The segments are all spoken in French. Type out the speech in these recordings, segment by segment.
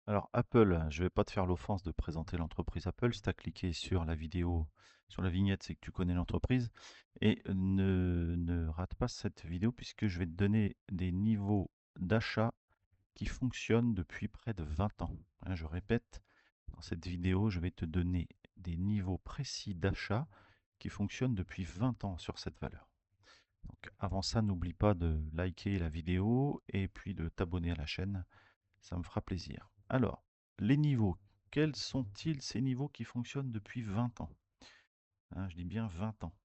Alors Apple, je vais pas te faire l'offense de présenter l'entreprise Apple. Si tu as cliqué sur la vidéo, sur la vignette, c'est que tu connais l'entreprise. Et ne rate pas cette vidéo puisque je vais te donner des niveaux d'achat qui fonctionnent depuis près de 20 ans. Hein, je répète, dans cette vidéo, je vais te donner des niveaux précis d'achat qui fonctionnent depuis 20 ans sur cette valeur. Donc avant ça, n'oublie pas de liker la vidéo et puis de t'abonner à la chaîne. Ça me fera plaisir. Alors, les niveaux. Quels sont-ils ces niveaux qui fonctionnent depuis 20 ans? Hein, je dis bien 20 ans.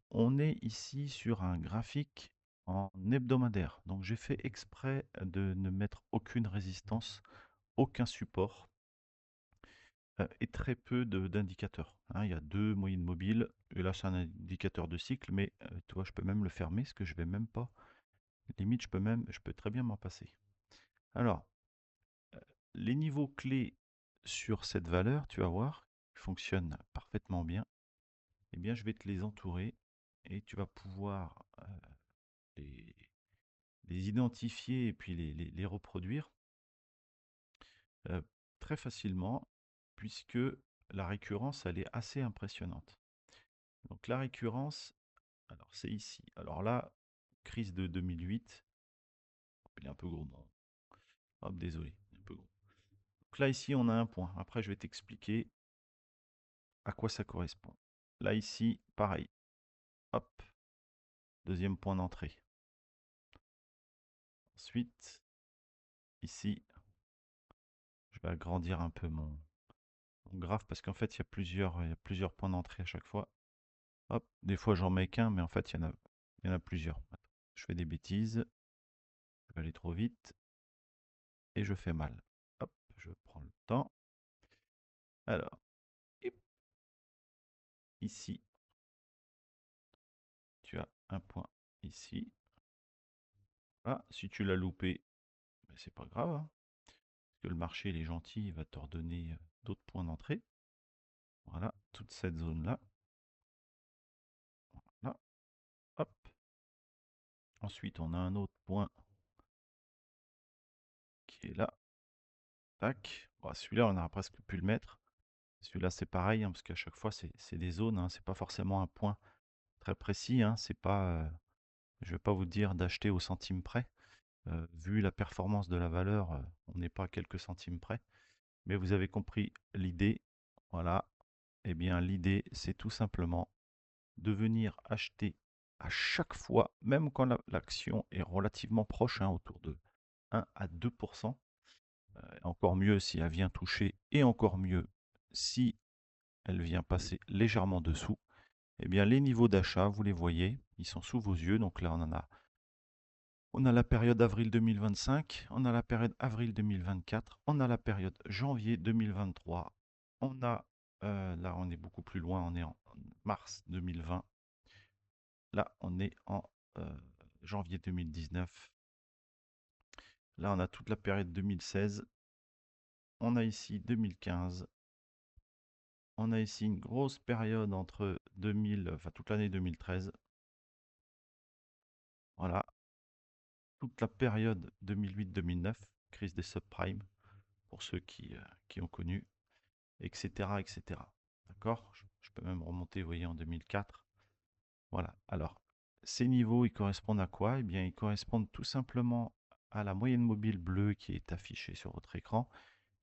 On est ici sur un graphique en hebdomadaire. Donc j'ai fait exprès de ne mettre aucune résistance, aucun support et très peu d'indicateurs. Hein. Il y a deux moyennes mobiles. Et là, c'est un indicateur de cycle, mais tu vois, je peux même le fermer, ce que je vais même pas. Limite, je peux très bien m'en passer. Alors, les niveaux clés sur cette valeur, tu vas voir, fonctionnent parfaitement bien. Eh bien, je vais te les entourer et tu vas pouvoir les, les identifier et puis les reproduire euh, très facilement puisque la récurrence, elle est assez impressionnante. Donc la récurrence, alors c'est ici. Alors là, crise de 2008, il est un peu gros. Bon. Hop, désolé, il est un peu gros. Donc là, ici, on a un point. Après, je vais t'expliquer à quoi ça correspond. Là, ici, pareil. Hop, deuxième point d'entrée. Ensuite, ici, je vais agrandir un peu mon graphe parce qu'en fait, il y a plusieurs points d'entrée à chaque fois. Hop, des fois, j'en mets qu'un, mais en fait, il y en a plusieurs. Attends, je fais des bêtises, je vais aller trop vite et je fais mal. Hop, je prends le temps. Alors, ici, tu as un point ici. Ah, si tu l'as loupé, ben, c'est pas grave, hein, parce que le marché, il est gentil, il va te redonner d'autres points d'entrée. Voilà, toute cette zone-là. Là, hop. Ensuite, on a un autre point qui est là. Tac. Bon, celui-là, on aurait presque pu le mettre. Celui-là, c'est pareil, hein, parce qu'à chaque fois, c'est des zones. Hein, c'est pas forcément un point très précis. Hein, c'est pas, je ne vais pas vous dire d'acheter au centime près. Vu la performance de la valeur, on n'est pas à quelques centimes près. Mais vous avez compris l'idée. Voilà. Eh bien, l'idée, c'est tout simplement de venir acheter à chaque fois, même quand l'action est relativement proche, hein, autour de 1 à 2%. Encore mieux si elle vient toucher, et encore mieux si elle vient passer légèrement dessous. Eh bien, les niveaux d'achat, vous les voyez, ils sont sous vos yeux. Donc là, on a la période avril 2025, on a la période avril 2024, on a la période janvier 2023, on a, là, on est beaucoup plus loin, on est en mars 2020. Là, on est en janvier 2019. Là, on a toute la période 2016. On a ici 2015. On a ici une grosse période entre 2000, enfin toute l'année 2013. Voilà, toute la période 2008-2009, crise des subprimes, pour ceux qui ont connu, etc. etc. D'accord. Je peux même remonter, vous voyez, en 2004. Voilà. Alors, ces niveaux, ils correspondent à quoi? Eh bien, ils correspondent tout simplement à la moyenne mobile bleue qui est affichée sur votre écran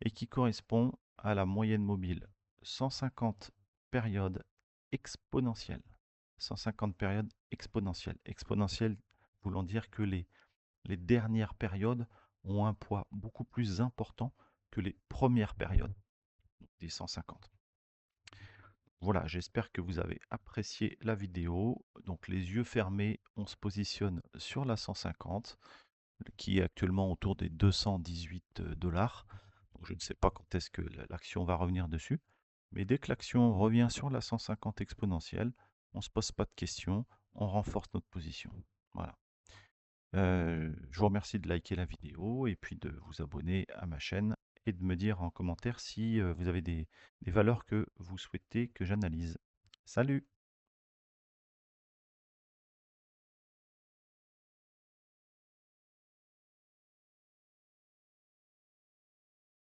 et qui correspond à la moyenne mobile 150 périodes exponentielles. 150 périodes exponentielles. Exponentielles voulant dire que les dernières périodes ont un poids beaucoup plus important que les premières périodes des 150. Voilà, j'espère que vous avez apprécié la vidéo. Donc les yeux fermés, on se positionne sur la 150 qui est actuellement autour des 218 dollars. Donc je ne sais pas quand est-ce que l'action va revenir dessus. Mais dès que l'action revient sur la 150 exponentielle, on ne se pose pas de questions, on renforce notre position. Voilà. Je vous remercie de liker la vidéo et puis de vous abonner à ma chaîne et de me dire en commentaire si vous avez des valeurs que vous souhaitez que j'analyse. Salut!